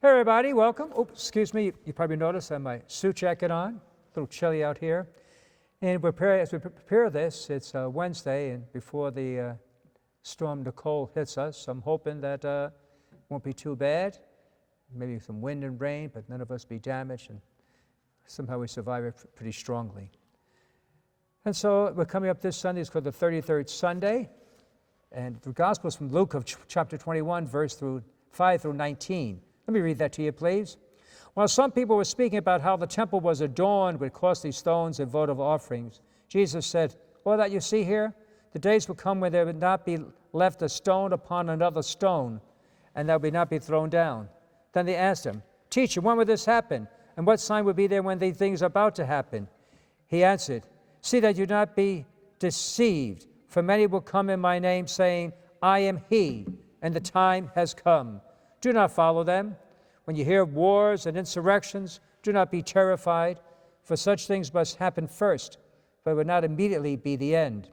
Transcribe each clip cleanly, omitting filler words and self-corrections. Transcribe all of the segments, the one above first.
Hey everybody, welcome. Oops, excuse me, you probably noticed I have my suit jacket on. A little chilly out here. And as we prepare this, it's Wednesday, and before the storm Nicole hits us, so I'm hoping that it won't be too bad. Maybe some wind and rain, but none of us be damaged, and somehow we survive it pretty strongly. And so we're coming up this Sunday. It's called the 33rd Sunday. And the Gospel is from Luke of chapter 21, verse 5 through 19. Let me read that to you, please. While some people were speaking about how the temple was adorned with costly stones and votive offerings, Jesus said, "All that you see here, the days will come when there would not be left a stone upon another stone, and that would not be thrown down." Then they asked him, "Teacher, when will this happen? And what sign will be there when these things are about to happen?" He answered, "See that you not be deceived, for many will come in my name, saying, 'I am he,' and the time has come. Do not follow them. When you hear of wars and insurrections, do not be terrified, for such things must happen first, but it will not immediately be the end."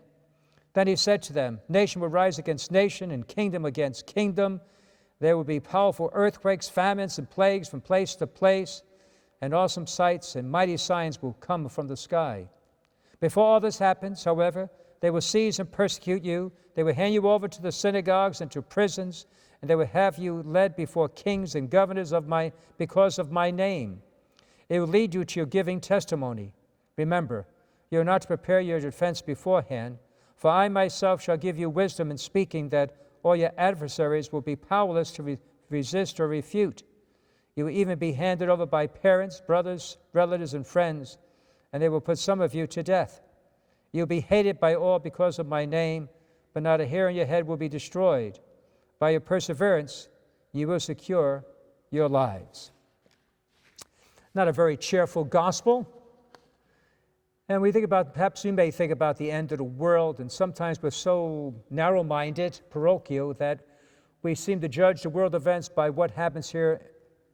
Then he said to them, "Nation will rise against nation, and kingdom against kingdom. There will be powerful earthquakes, famines, and plagues from place to place, and awesome sights and mighty signs will come from the sky. Before all this happens, however, they will seize and persecute you. They will hand you over to the synagogues and to prisons, and they will have you led before kings and governors because of my name. It will lead you to your giving testimony. Remember, you are not to prepare your defense beforehand, for I myself shall give you wisdom in speaking that all your adversaries will be powerless to resist or refute. You will even be handed over by parents, brothers, relatives, and friends, and they will put some of you to death. You will be hated by all because of my name, but not a hair on your head will be destroyed. By your perseverance, you will secure your lives." Not a very cheerful gospel. And we think about, perhaps we may think about the end of the world, and sometimes we're so narrow-minded, parochial, that we seem to judge the world events by what happens here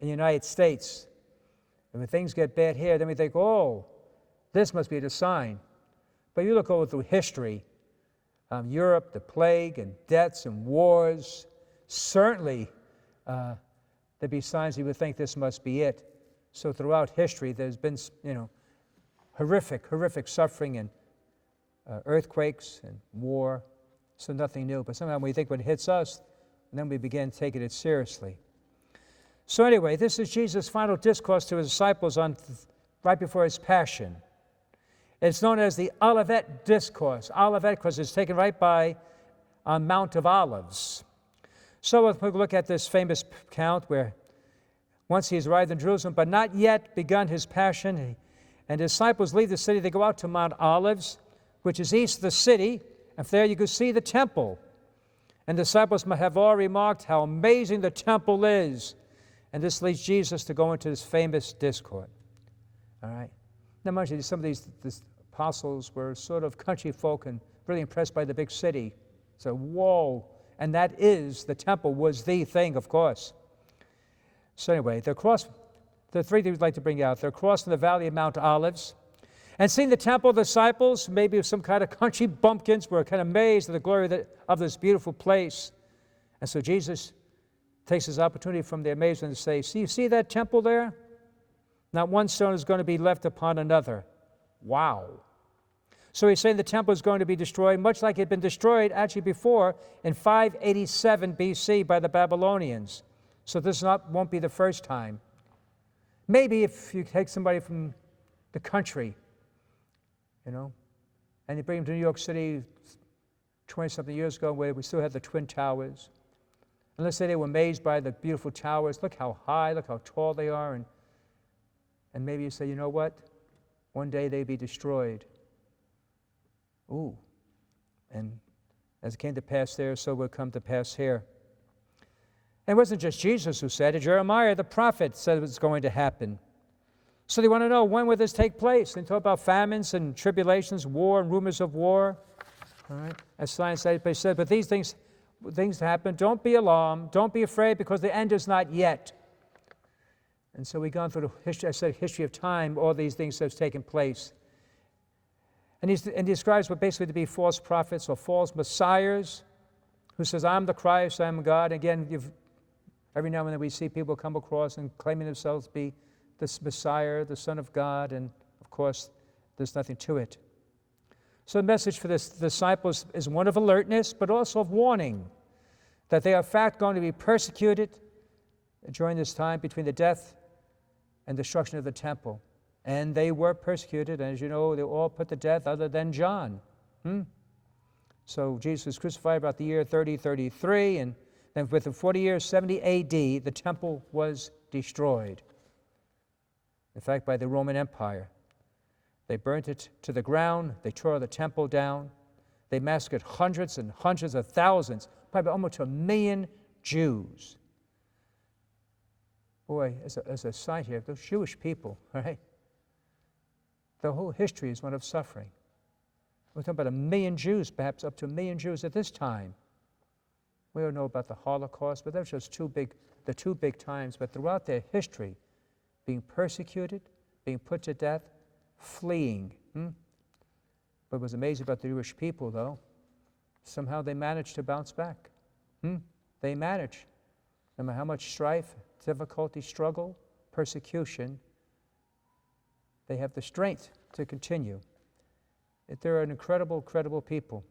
in the United States. And when things get bad here, then we think, oh, this must be the sign. But you look over through history, Europe, the plague and deaths and wars, certainly there'd be signs you would think this must be it. So throughout history, there's been, horrific suffering and earthquakes and war. So nothing new. But somehow we think when it hits us, then we begin taking it seriously. So anyway, this is Jesus' final discourse to his disciples right before his passion. It's known as the Olivet Discourse. Olivet, because it's taken right by on Mount of Olives. So we'll look at this famous account where once he's arrived in Jerusalem, but not yet begun his passion, and his disciples leave the city. They go out to Mount Olives, which is east of the city, and there you can see the temple. And the disciples have all remarked how amazing the temple is. And this leads Jesus to go into this famous discourse. All right? Now, mind you, some of these apostles were sort of country folk and really impressed by the big city. So, whoa. And that is, the temple was the thing, of course. So anyway, the three things we'd like to bring out. They're crossing the valley of Mount Olives. And seeing the temple, the disciples, maybe some kind of country bumpkins, were kind of amazed at the glory of this beautiful place. And so Jesus takes his opportunity from their amazement to say, you see that temple there? Not one stone is going to be left upon another. Wow. So he's saying the temple is going to be destroyed, much like it had been destroyed actually before in 587 BC by the Babylonians. So this won't be the first time. Maybe if you take somebody from the country, and you bring them to New York City 20-something years ago where we still had the Twin Towers. And let's say they were amazed by the beautiful towers. Look how high, look how tall they are. And maybe you say, you know what? One day they'd be destroyed. Ooh. And as it came to pass there, so will come to pass here. And it wasn't just Jesus who said it. Jeremiah, the prophet, said it was going to happen. So they want to know, when will this take place? They talk about famines and tribulations, war and rumors of war. All right? As science said, but these things happen. Don't be alarmed. Don't be afraid, because the end is not yet. And so we've gone through the history of time, all these things that have taken place. And he describes what basically to be false prophets or false messiahs, who says, I'm the Christ, I'm God. Again, Every now and then we see people come across and claiming themselves to be the Messiah, the Son of God, and of course, there's nothing to it. So the message for the disciples is one of alertness, but also of warning that they are in fact going to be persecuted during this time between the death and destruction of the temple. And they were persecuted, and as you know, they were all put to death other than John. So Jesus was crucified about the year 33, and then within 40 years, 70 A.D., the temple was destroyed. In fact, by the Roman Empire. They burnt it to the ground. They tore the temple down. They massacred hundreds and hundreds of thousands, probably almost 1 million Jews. Boy, as a side here, those Jewish people, right? The whole history is one of suffering. We're talking about 1 million Jews, perhaps up to 1 million Jews at this time. We don't know about the Holocaust, but those are just the two big times. But throughout their history, being persecuted, being put to death, fleeing. What was amazing about the Jewish people, though, somehow they managed to bounce back. They managed. No matter how much strife, difficulty, struggle, persecution, they have the strength to continue. They're an incredible people.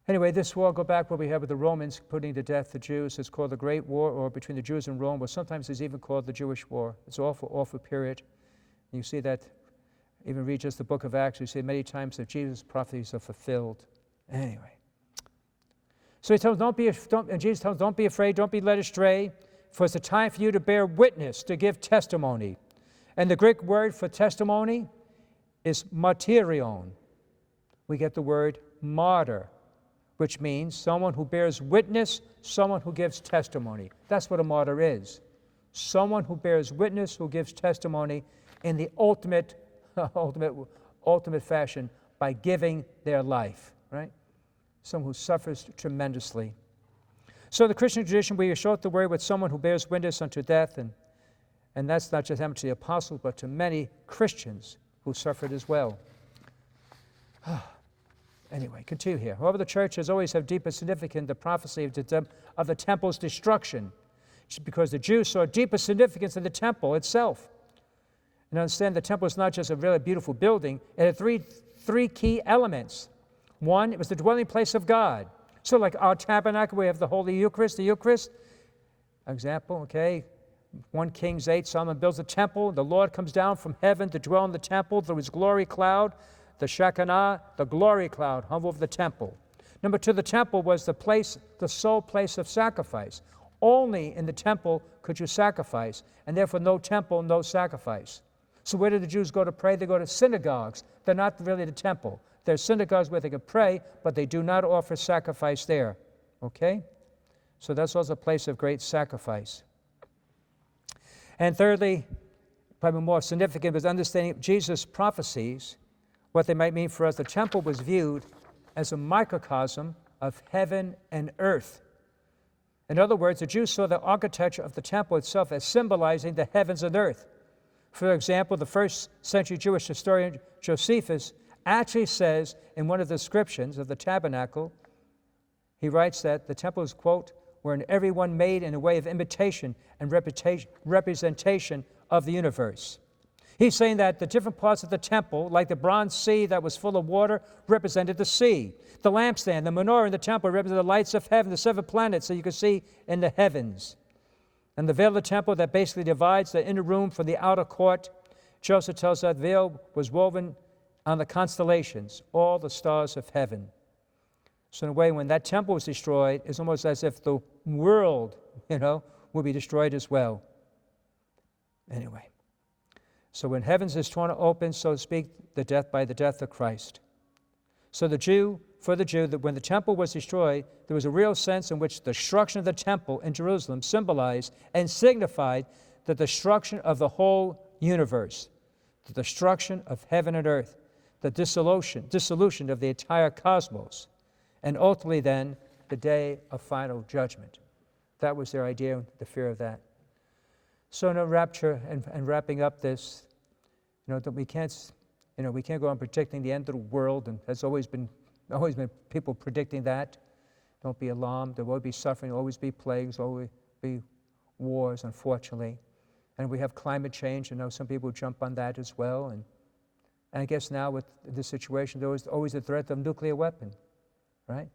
Anyway, this war, go back what we have with the Romans putting to death the Jews. It's called the Great War, or between the Jews and Rome, or sometimes it's even called the Jewish War. It's an awful period. You see that, even read just the book of Acts, you see many times that Jesus' prophecies are fulfilled. Anyway. So he tells, Jesus tells, don't be afraid, don't be led astray, for it's a time for you to bear witness, to give testimony. And the Greek word for testimony is martyrion. We get the word martyr, which means someone who bears witness, someone who gives testimony. That's what a martyr is. Someone who bears witness, who gives testimony in the ultimate fashion by giving their life, right? Someone who suffers tremendously. So the Christian tradition, we associate the word with someone who bears witness unto death, and that's not just happened to the apostles, but to many Christians who suffered as well. Anyway, continue here. However, the church has always had deeper significance the prophecy of the temple's destruction, because the Jews saw deeper significance in the temple itself. And understand the temple is not just a really beautiful building. It had three key elements. One, it was the dwelling place of God. So like our tabernacle, we have the Holy Eucharist, example, okay? 1 Kings 8, Solomon builds a temple. The Lord comes down from heaven to dwell in the temple through his glory cloud. The Shekinah, the glory cloud, hung over the temple. Number 2, the temple was the sole place of sacrifice. Only in the temple could you sacrifice, and therefore no temple, no sacrifice. So where do the Jews go to pray? They go to synagogues. They're not really the temple. They're synagogues where they can pray, but they do not offer sacrifice there. Okay? So that's also a place of great sacrifice. And thirdly, probably more significant, was understanding Jesus' prophecies, what they might mean for us. The temple was viewed as a microcosm of heaven and earth. In other words, the Jews saw the architecture of the temple itself as symbolizing the heavens and earth. For example, the first century Jewish historian Josephus actually says in one of the descriptions of the tabernacle, he writes that the temple is, quote, wherein everyone made in a way of imitation and representation of the universe. He's saying that the different parts of the temple, like the bronze sea that was full of water, represented the sea. The lampstand, the menorah in the temple represented the lights of heaven, the 7 planets that you can see in the heavens. And the veil of the temple that basically divides the inner room from the outer court, Joseph tells us that veil was woven on the constellations, all the stars of heaven. So in a way, when that temple was destroyed, it's almost as if the world, will be destroyed as well. Anyway. So when heavens is torn open, so to speak, by the death of Christ. So for the Jew, that when the temple was destroyed, there was a real sense in which the destruction of the temple in Jerusalem symbolized and signified the destruction of the whole universe, the destruction of heaven and earth, the dissolution of the entire cosmos, and ultimately then the day of final judgment. That was their idea, the fear of that. So in a rapture and wrapping up this, that we can't go on predicting the end of the world, and there's always been people predicting that. Don't be alarmed. There will be suffering, always be plagues, always be wars, unfortunately. And we have climate change. I know some people jump on that as well. And I guess now with this situation, there is always the threat of nuclear weapon, right?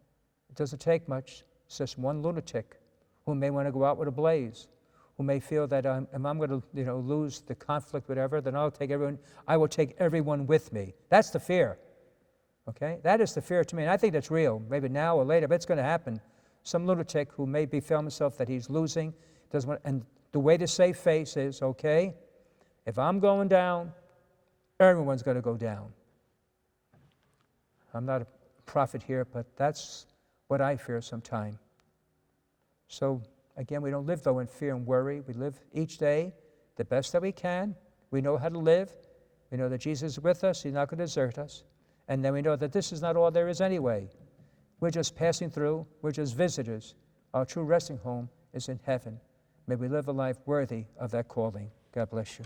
It doesn't take much. It's just one lunatic who may want to go out with a blaze, who may feel that if I'm going to lose the conflict, whatever, then I will take everyone with me. That's the fear. Okay? That is the fear to me. And I think that's real. Maybe now or later, but it's going to happen. Some lunatic who may be feeling himself that he's losing, doesn't want, and the way to save face is, okay, if I'm going down, everyone's going to go down. I'm not a prophet here, but that's what I fear sometimes. So, again, we don't live, though, in fear and worry. We live each day the best that we can. We know how to live. We know that Jesus is with us. He's not going to desert us. And then we know that this is not all there is anyway. We're just passing through. We're just visitors. Our true resting home is in heaven. May we live a life worthy of that calling. God bless you.